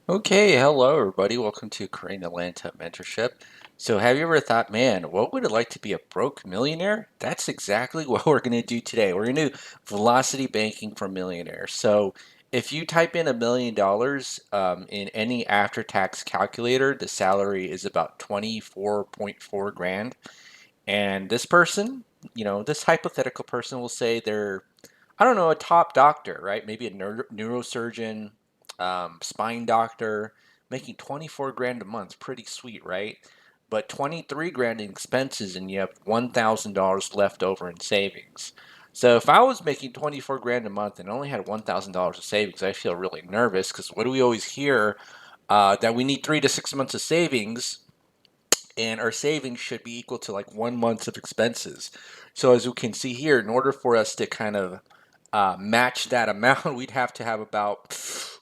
Okay, hello everybody. Welcome to Korean Atlanta Mentorship. So, have you ever thought, man, what would it like to be a broke millionaire? That's exactly what we're going to do today. We're going to do velocity banking for millionaires. So, if you type in $1 million in any after-tax calculator, the salary is about 24.4 grand. And this person, this hypothetical person will say they're I don't know, a top doctor, right? Maybe a neurosurgeon, spine doctor, making 24 grand a month. Pretty sweet, right? But 23 grand in expenses and you have $1,000 left over in savings. So if I was making 24 grand a month and only had $1,000 of savings, I feel really nervous because what do we always hear? That we need 3 to 6 months of savings, and our savings should be equal to like 1 month of expenses. So as you can see here, in order for us to kind of match that amount, we'd have to have about,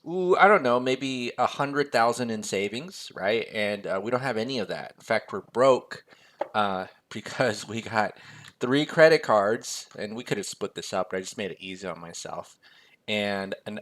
I don't know, maybe 100,000 in savings, right? And we don't have any of that. In fact, we're broke because we got 3 credit cards, and we could have split this up, but I just made it easy on myself. And an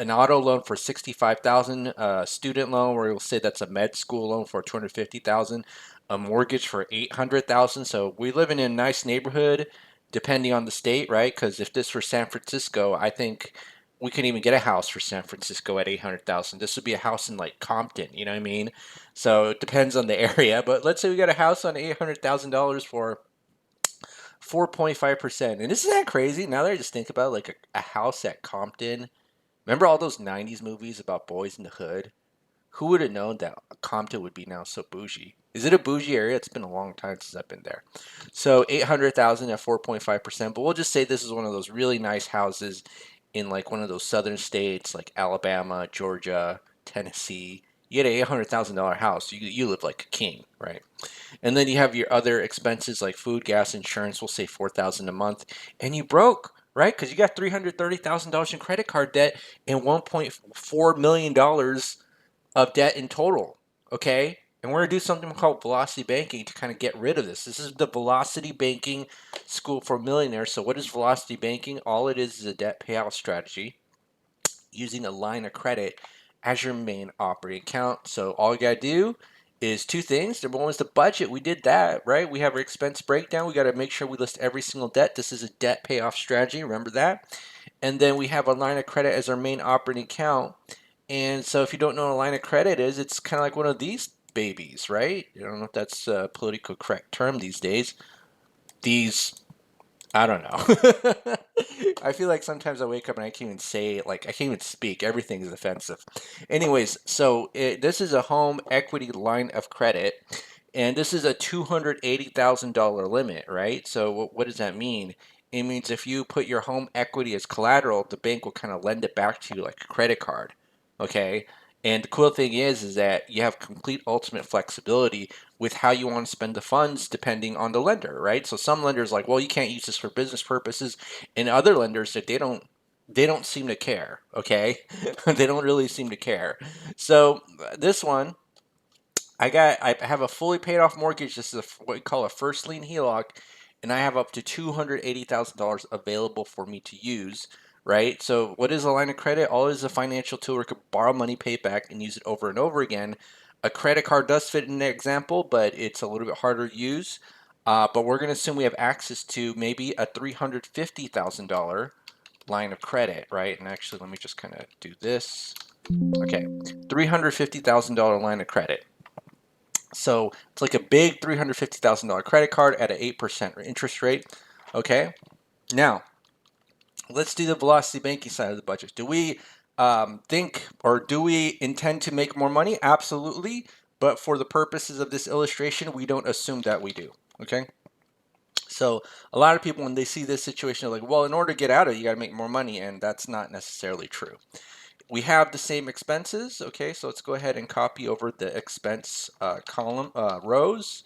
auto loan for 65,000, student loan where we'll say that's a med school loan for 250,000, a mortgage for 800,000. So we live in a nice neighborhood, depending on the state, right? Because if this were San Francisco, I think we couldn't even get a house for San Francisco at 800,000. This would be a house in like Compton, you know what I mean? So it depends on the area. But let's say we got a house on $800,000 for 4.5%. And isn't that crazy? Now that I just think about it, like a house at Compton. Remember all those 90s movies about boys in the hood? Who would have known that Compton would be now so bougie? Is it a bougie area? It's been a long time since I've been there. So 800,000 at 4.5%, but we'll just say this is one of those really nice houses in like one of those southern states like Alabama, Georgia, Tennessee. You get an $800,000 house, you live like a king, right? And then you have your other expenses like food, gas, insurance. We'll say 4,000 a month, and you broke, right? Because you got $330,000 in credit card debt and $1.4 million of debt in total. Okay, and we're gonna do something called velocity banking to kind of get rid of this. This is the velocity banking school for millionaires. So what is velocity banking? All it is a debt payout strategy using a line of credit as your main operating account. So all you gotta do is two things. Number one is the budget. We did that, right? We have our expense breakdown. We got to make sure we list every single debt. This is a debt payoff strategy. Remember that. And then we have a line of credit as our main operating account. And so if you don't know what a line of credit is, it's kind of like one of these babies, right? I don't know if that's a politically correct term these days. These I don't know. I feel like sometimes I wake up and I can't even say, like, I can't even speak. Everything is offensive. Anyways, so this is a home equity line of credit, and this is a $280,000 limit, right? So what does that mean? It means if you put your home equity as collateral, the bank will kind of lend it back to you like a credit card, okay? And the cool thing is that you have complete ultimate flexibility with how you want to spend the funds depending on the lender, right? So some lenders like, well, you can't use this for business purposes, and other lenders that they don't seem to care, okay? They don't really seem to care. So this one, I have a fully paid off mortgage. This is what we call a first lien HELOC, and I have up to $280,000 available for me to use. Right. So, what is a line of credit? All it is a financial tool where you can borrow money, pay it back, and use it over and over again. A credit card does fit in the example, but it's a little bit harder to use. But we're going to assume we have access to maybe a $350,000 line of credit, right? And actually, let me just kind of do this. Okay, $350,000 line of credit. So it's like a big $350,000 credit card at an 8% interest rate. Okay. Now, let's do the velocity banking side of the budget. Do we think or do we intend to make more money? Absolutely. But for the purposes of this illustration, we don't assume that we do. Okay. So a lot of people, when they see this situation, are like, well, in order to get out of it, you got to make more money. And that's not necessarily true. We have the same expenses. Okay, so let's go ahead and copy over the expense column rows.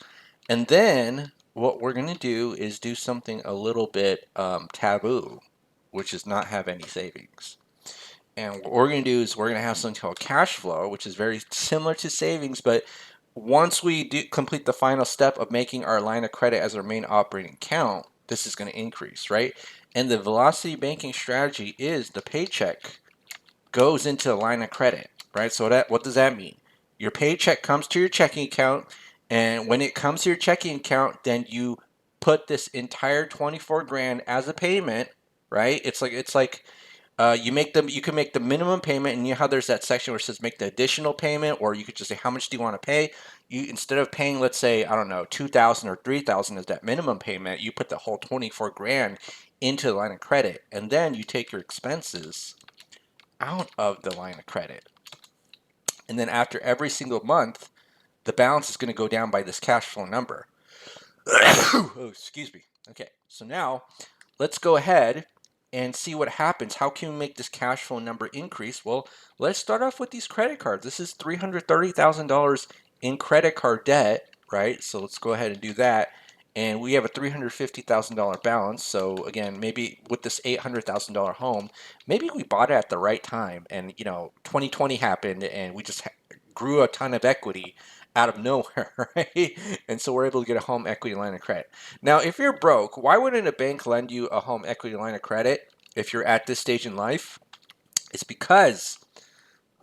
And then what we're going to do is do something a little bit taboo, which is not have any savings. And what we're going to do is we're going to have something called cash flow, which is very similar to savings, but once we do complete the final step of making our line of credit as our main operating account, this is going to increase, right? And the velocity banking strategy is the paycheck goes into a line of credit. right? So what does that mean? Your paycheck comes to your checking account, and when it comes to your checking account, then you put this entire 24 grand as a payment, right? It's like you can make the minimum payment, and you know how there's that section where it says make the additional payment, or you could just say how much do you want to pay. You, instead of paying, let's say, I don't know, 2,000 or 3,000 as that minimum payment, you put the whole 24 grand into the line of credit, and then you take your expenses out of the line of credit. And then after every single month, the balance is going to go down by this cash flow number. Oh, excuse me. Okay, so now let's go ahead and see what happens. How can we make this cash flow number increase? Well, let's start off with these credit cards. This is $330,000 in credit card debt, right? So let's go ahead and do that. And we have a $350,000 balance. So again, maybe with this $800,000 home, maybe we bought it at the right time. And 2020 happened, and we just grew a ton of equity out of nowhere, right? And so we're able to get a home equity line of credit. Now, if you're broke, why wouldn't a bank lend you a home equity line of credit if you're at this stage in life? It's because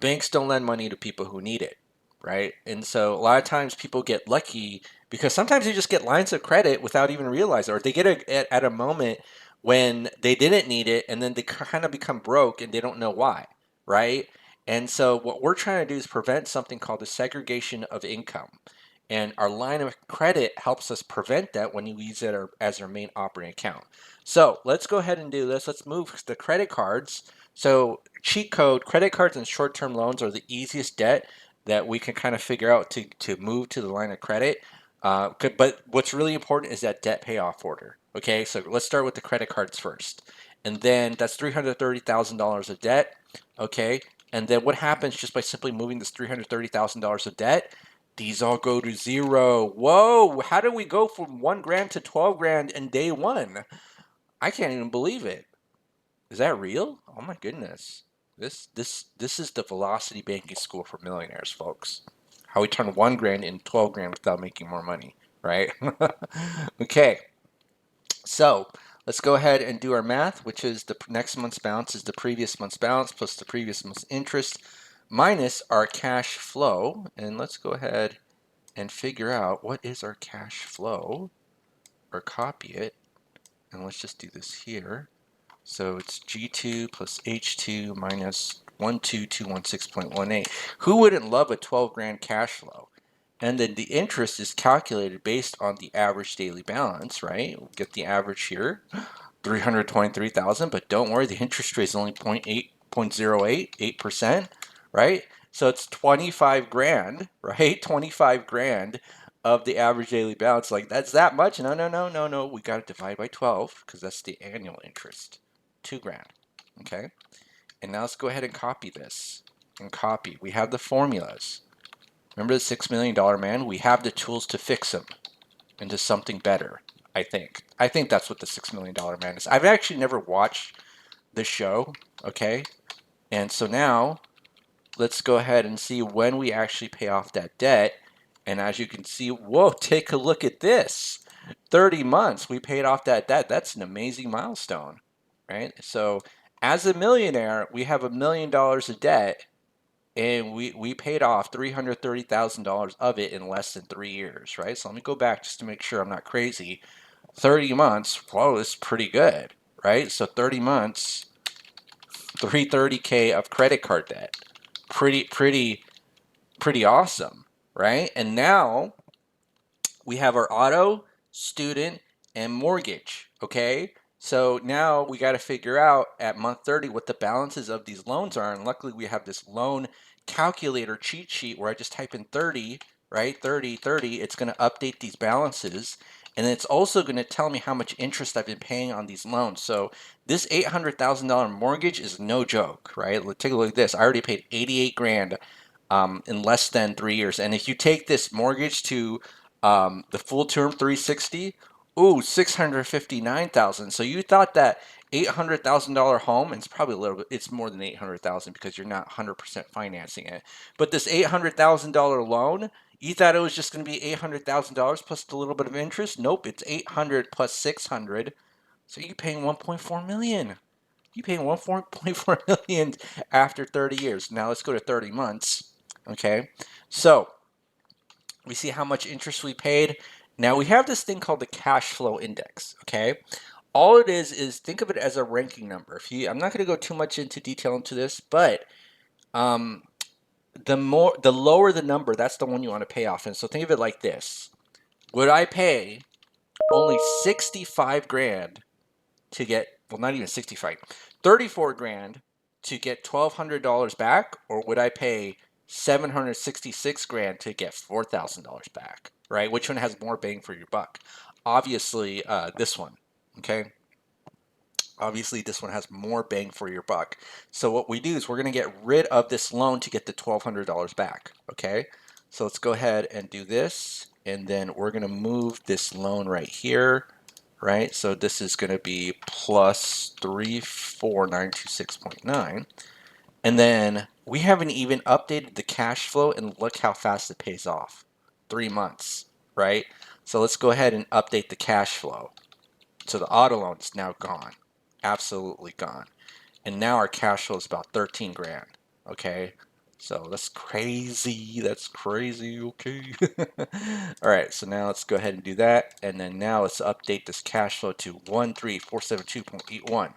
banks don't lend money to people who need it, right? And so a lot of times people get lucky because sometimes they just get lines of credit without even realizing, or they get it at a moment when they didn't need it, and then they kind of become broke and they don't know why, right? And so what we're trying to do is prevent something called the segregation of income. And our line of credit helps us prevent that when you use it as our main operating account. So let's go ahead and do this. Let's move the credit cards. So cheat code, credit cards and short-term loans are the easiest debt that we can kind of figure out to move to the line of credit. But what's really important is that debt payoff order. Okay, so let's start with the credit cards first. And then that's $330,000 of debt. Okay, and then what happens just by simply moving this $330,000 of debt? These all go to zero. Whoa, how do we go from 1 grand to 12 grand in day one? I can't even believe it. Is that real? Oh my goodness. This is the Velocity Banking School for Millionaires, folks. How we turn 1 grand into 12 grand without making more money, right? Okay, so let's go ahead and do our math, which is the next month's balance is the previous month's balance plus the previous month's interest minus our cash flow. And let's go ahead and figure out what is our cash flow, or copy it. And let's just do this here. So it's G2 plus H2 minus 12216.18. Who wouldn't love a 12 grand cash flow? And then the interest is calculated based on the average daily balance, right? We'll get the average here, 323,000, but don't worry, the interest rate is only 8%, right? So it's 25 grand, right? 25 grand of the average daily balance. Like, that's that much? No, no, no, no, no. We got to divide by 12 because that's the annual interest. 2 grand, okay? And now let's go ahead and copy this. And copy. We have the formulas. Remember the $6 million man? We have the tools to fix him into something better, I think. I think that's what the $6 million man is. I've actually never watched the show, okay? And so now let's go ahead and see when we actually pay off that debt. And as you can see, whoa, take a look at this. 30 months, we paid off that debt. That's an amazing milestone, right? So as a millionaire, we have $1 million of debt, and we paid off $330,000 of it in less than 3 years, right? So let me go back just to make sure I'm not crazy. 30 months, whoa, this is pretty good, right? So 30 months, 330K of credit card debt. Pretty awesome, right? And now we have our auto, student, and mortgage, okay? So now we got to figure out at month 30 what the balances of these loans are. And luckily we have this loan calculator cheat sheet where I just type in 30, right? 30, 30. It's going to update these balances. And it's also going to tell me how much interest I've been paying on these loans. So this $800,000 mortgage is no joke, right? Let's take a look at this. I already paid 88 grand in less than 3 years. And if you take this mortgage to the full term 360, ooh, 659,000. So you thought that $800,000 home, and it's probably a little bit, it's more than 800,000 because you're not 100% financing it. But this $800,000 loan, you thought it was just going to be $800,000 plus a little bit of interest. Nope, it's 800 plus 600. So you're paying 1.4 million. You pay 1.4 million after 30 years. Now let's go to 30 months. Okay, so we see how much interest we paid. Now we have this thing called the cash flow index. Okay, all it is think of it as a ranking number. I'm not going to go too much into detail into this, but um, the lower the number, that's the one you want to pay off. And so think of it like this: would I pay only 65 grand to get, well, not even 65, 34 grand to get $1,200 back, or would I pay 766 grand to get $4,000 back? Right? Which one has more bang for your buck? Obviously, this one. Okay. Obviously, this one has more bang for your buck. So what we do is we're going to get rid of this loan to get the $1,200 back. Okay. So let's go ahead and do this, and then we're going to move this loan right here. Right, so this is going to be plus 34926.9. And then we haven't even updated the cash flow, and look how fast it pays off. 3 months, right? So let's go ahead and update the cash flow. So the auto loan is now gone. Absolutely gone. And now our cash flow is about 13 grand. Okay. So that's crazy. That's crazy. Okay. All right. So now let's go ahead and do that. And then now let's update this cash flow to 13472.81.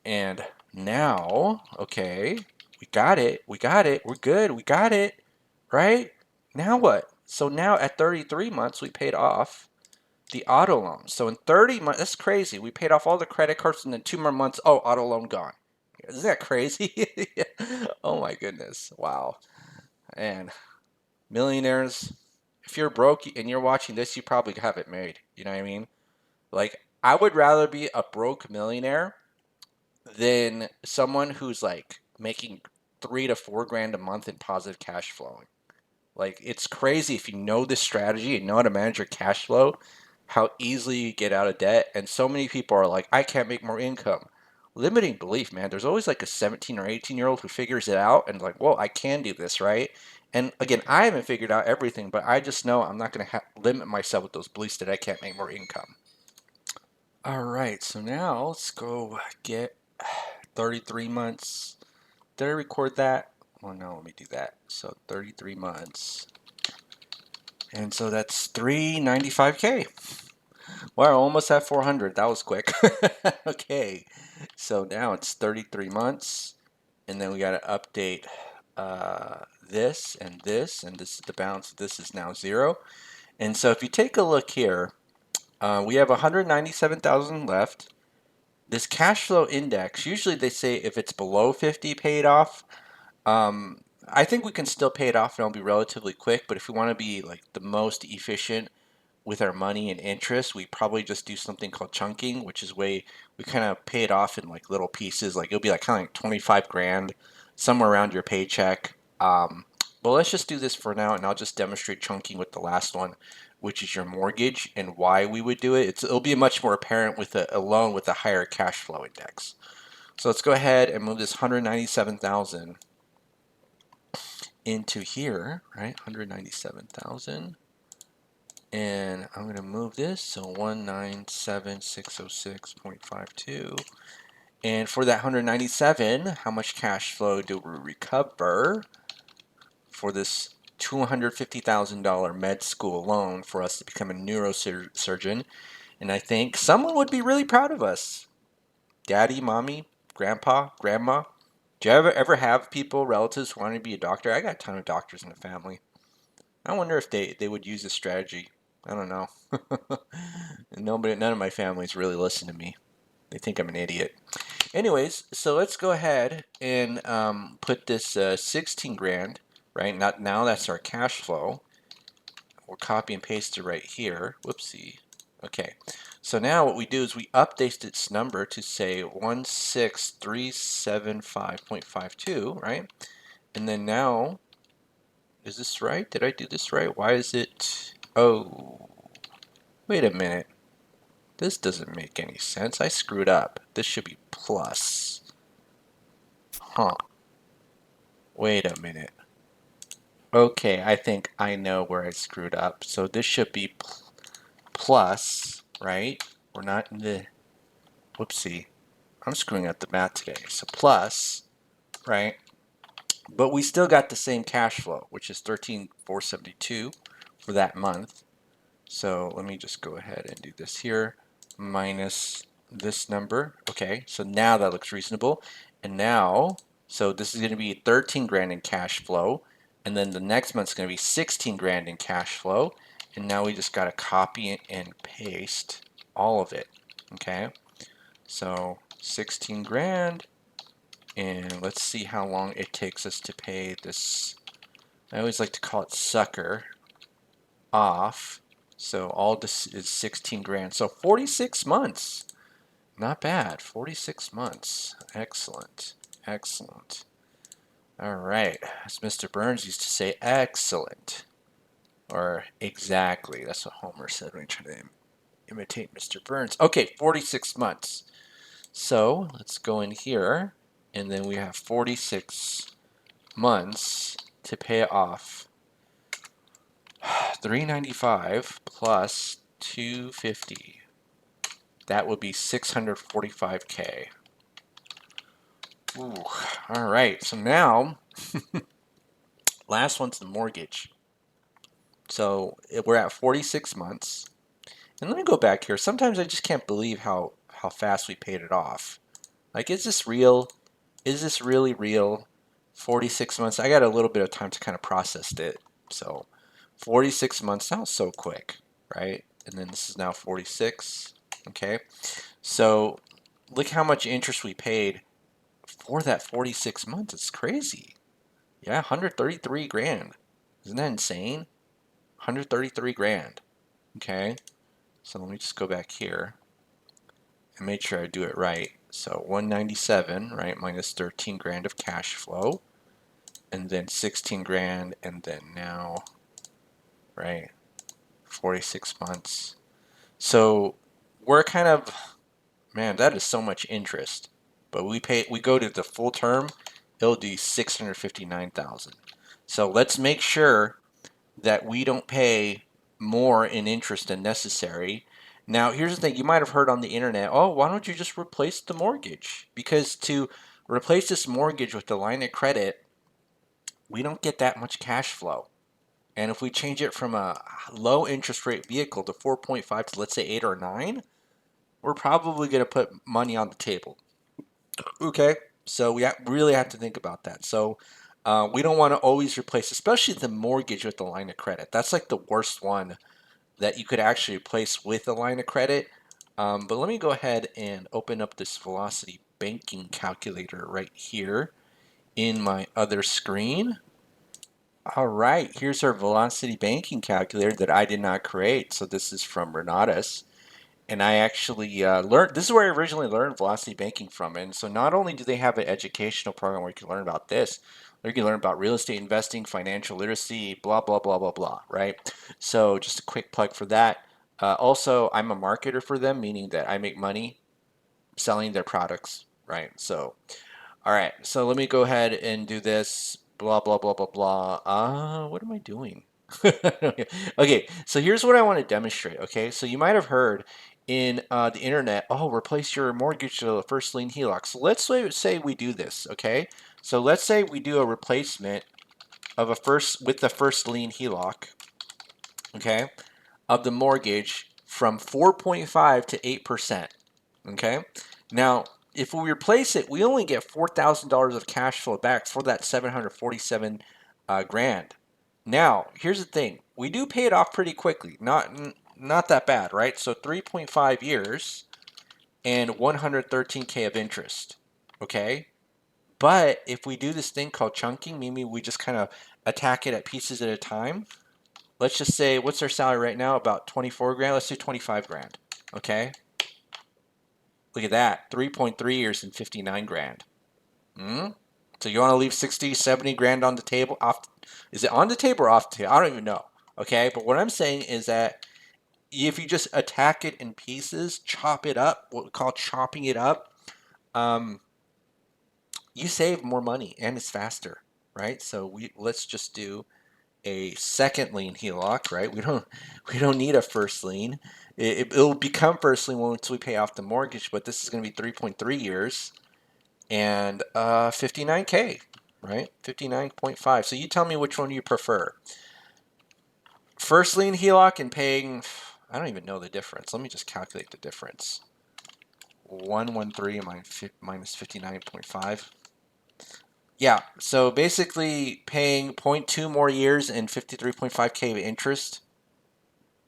And now, okay, we got it. We got it. We're good. We got it. Right? Now what? So now at 33 months, we paid off the auto loan. So in 30 months, that's crazy. We paid off all the credit cards, and then 2 more months, oh, auto loan gone. Isn't that crazy? Oh my goodness. Wow. And millionaires, if you're broke and you're watching this, you probably have it made. You know what I mean? Like, I would rather be a broke millionaire than someone who's like making 3 to 4 grand a month in positive cash flowing. Like, it's crazy if you know this strategy and know how to manage your cash flow, how easily you get out of debt. And so many people are like, I can't make more income. Limiting belief, man. There's always like a 17 or 18-year-old who figures it out and like, whoa, I can do this, right? And again, I haven't figured out everything, but I just know I'm not going to limit myself with those beliefs that I can't make more income. All right, so now let's go get 33 months. Did I record that? Well, no, let me do that. So 33 months. And so that's 395K. Wow, almost at 400. That was quick. Okay. So now it's 33 months. And then we got to update this, and this is the balance. This is now 0. And so if you take a look here, we have 197,000 left. This cash flow index, usually they say if it's below 50 paid off, I think we can still pay it off and it'll be relatively quick. But if we want to be like the most efficient with our money and interest, we probably just do something called chunking, which is way we kind of pay it off in like little pieces. Like it'll be like kind of like 25 grand, somewhere around your paycheck. But let's just do this for now, and I'll just demonstrate chunking with the last one, which is your mortgage, and why we would do it. It'll be much more apparent with a loan with a higher cash flow index. So let's go ahead and move this 197,000 into here, right? 197,000. And I'm going to move this, so 197,606.52. And for that 197, how much cash flow do we recover for this $250,000 med school loan for us to become a neurosurgeon? And I think someone would be really proud of us. Daddy, mommy, grandpa, grandma. Do you ever have people, relatives, who want to be a doctor? I got a ton of doctors in the family. I wonder if they would use this strategy. I don't know. None of my families really listen to me. They think I'm an idiot. Anyways, so let's go ahead and put this 16 grand, right? Not now, that's our cash flow. We'll copy and paste it right here. Whoopsie. Okay. So now what we do is we update its number to say 16375.52, right? And then now, is this right? Did I do this right? Why is it... Oh, wait a minute. This doesn't make any sense. I screwed up. This should be plus. Huh. Wait a minute. Okay, I think I know where I screwed up. So this should be plus, right? We're not in the... Whoopsie. I'm screwing up the math today. So plus, right? But we still got the same cash flow, which is 13,472 for that month. So let me just go ahead and do this here, minus this number. Okay, so now that looks reasonable. And now, so this is going to be 13 grand in cash flow, and then the next month's going to be 16 grand in cash flow. And now we just got to copy and paste all of it. Okay, so 16 grand, and let's see how long it takes us to pay this. I always like to call it sucker off. So all this is 16 grand. So 46 months. Not bad. 46 months. Excellent. Excellent. All right. As Mr. Burns used to say, excellent. Or exactly. That's what Homer said when he tried to imitate Mr. Burns. Okay, 46 months. So let's go in here. And then we have 46 months to pay off. 395 plus 250. That would be 645K. Ooh, all right. So now, last one's the mortgage. So we're at 46 months. And let me go back here. Sometimes I just can't believe how fast we paid it off. Like, is this real? Is this really real? 46 months. I got a little bit of time to kind of process it. So 46 months sounds so quick, right? And then this is now 46. Okay. So look how much interest we paid for that 46 months. It's crazy. Yeah, 133 grand. Isn't that insane? 133 grand. Okay. So let me just go back here and make sure I do it right. So 197, right, minus 13 grand of cash flow, and then 16 grand, and then now, right, 46 months. So we're kind of, man, that is so much interest. But we go to the full term, it'll do 659,000. So let's make sure that we don't pay more in interest than necessary. Now, here's the thing. You might have heard on the internet, oh, why don't you just replace the mortgage? Because to replace this mortgage with the line of credit, we don't get that much cash flow. And if we change it from a low interest rate vehicle to 4.5 to let's say 8 or 9, we're probably going to put money on the table. Okay, so we really have to think about that. So we don't want to always replace, especially the mortgage with the line of credit. That's like the worst one that you could actually replace with a line of credit. But let me go ahead and open up this velocity banking calculator right here in my other screen. All right, here's our velocity banking calculator that I did not create. So this is from Renatus. And I actually learned, this is where I originally learned velocity banking from. And so not only do they have an educational program where you can learn about this, you can learn about real estate investing, financial literacy, blah, blah, blah, blah, blah, right? So just a quick plug for that. Also, I'm a marketer for them, meaning that I make money selling their products, right? So all right, so let me go ahead and do this. Blah, blah, blah, blah, blah. What am I doing? Okay, so here's what I want to demonstrate. Okay, so you might have heard in the internet, oh, replace your mortgage to a first lien HELOC. So let's say we do this. Okay, so let's say we do a replacement of with the first lien HELOC. Okay, of the mortgage from 4.5 to 8%. Okay, now if we replace it, we only get $4,000 of cash flow back for that 747 grand. Now, here's the thing: we do pay it off pretty quickly, not that bad, right? So 3.5 years and 113K of interest. Okay, but if we do this thing called chunking, meaning we just kind of attack it at pieces at a time. Let's just say, what's our salary right now? About 24 grand. Let's do 25 grand. Okay. Look at that. 3.3 years and 59 grand. So you want to leave 60, 70 grand on the table? Is it on the table or off the table? I don't even know. Okay. But what I'm saying is that if you just attack it in pieces, chop it up, what we call chopping it up, you save more money and it's faster, right? So let's just do a second lien HELOC, right? We don't need a first lien. It'll become first lien once we pay off the mortgage, but this is going to be 3.3 years and 59K, right? 59.5. So you tell me which one you prefer. First lien HELOC and paying, I don't even know the difference. Let me just calculate the difference. 113 minus 59.5. Yeah, so basically paying zero point 0.2 more years and 53.5K of interest.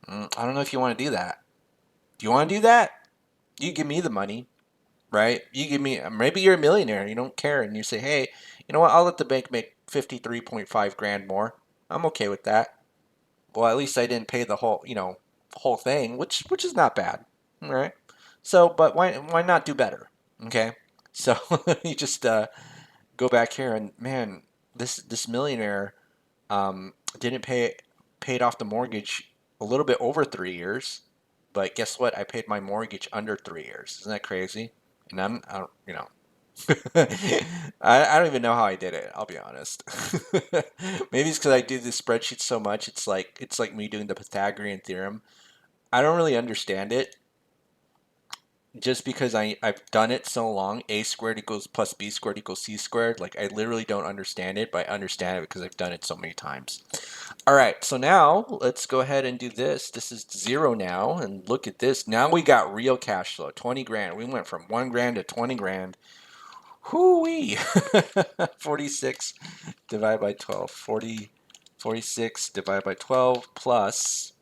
I don't know if you want to do that. Do you want to do that? You give me the money, right? You give me, maybe you're a millionaire, you don't care, and you say, hey, you know what, I'll let the bank make 53.5 grand more. I'm okay with that. Well, at least I didn't pay the whole thing, which is not bad, all right? So, but why not do better? Okay, so you just go back here and man, this millionaire didn't paid off the mortgage a little bit over 3 years, but guess what? I paid my mortgage under 3 years. Isn't that crazy? And I don't, I don't even know how I did it. I'll be honest. Maybe it's because I do this spreadsheet so much. It's like me doing the Pythagorean theorem. I don't really understand it, just because I've done it so long. A squared equals plus b squared equals c squared. Like, I literally don't understand it, but I understand it because I've done it so many times. All right, so now let's go ahead and do this. This is 0 now, and look at this. Now we got real cash flow, 20 grand. We went from 1 grand to 20 grand. Whoo-wee. 46 divided by 12. 46 divided by 12 plus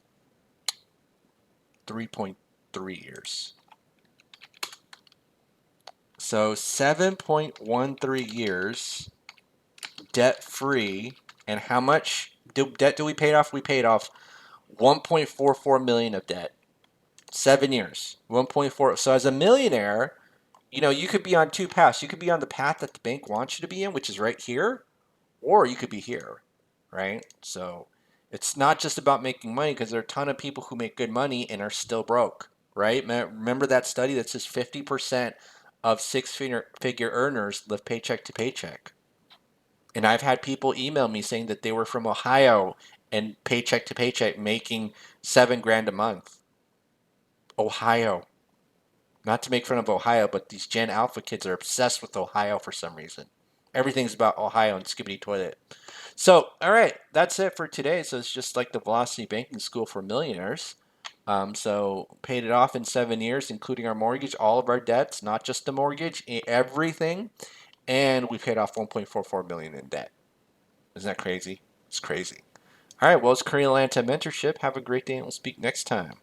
3.3 years. So 7.13 years debt-free. And how much debt do we pay off? We paid off 1.44 million of debt. 7 years. 1.4. So as a millionaire, you could be on two paths. You could be on the path that the bank wants you to be in, which is right here, or you could be here, right? So it's not just about making money, because there are a ton of people who make good money and are still broke, right? Remember that study that says 50% of six-figure earners live paycheck to paycheck. And I've had people email me saying that they were from Ohio and paycheck to paycheck making 7 grand a month. Ohio. Not to make fun of Ohio, but these Gen Alpha kids are obsessed with Ohio for some reason. Everything's about Ohio and Skibbity Toilet. So, all right, that's it for today. So it's just like the Velocity Banking School for Millionaires. So paid it off in 7 years, including our mortgage, all of our debts, not just the mortgage, everything, and we paid off 1.44 million in debt. Isn't that crazy? It's crazy. All right, well, it's Korean Lanta Mentorship. Have a great day, and we'll speak next time.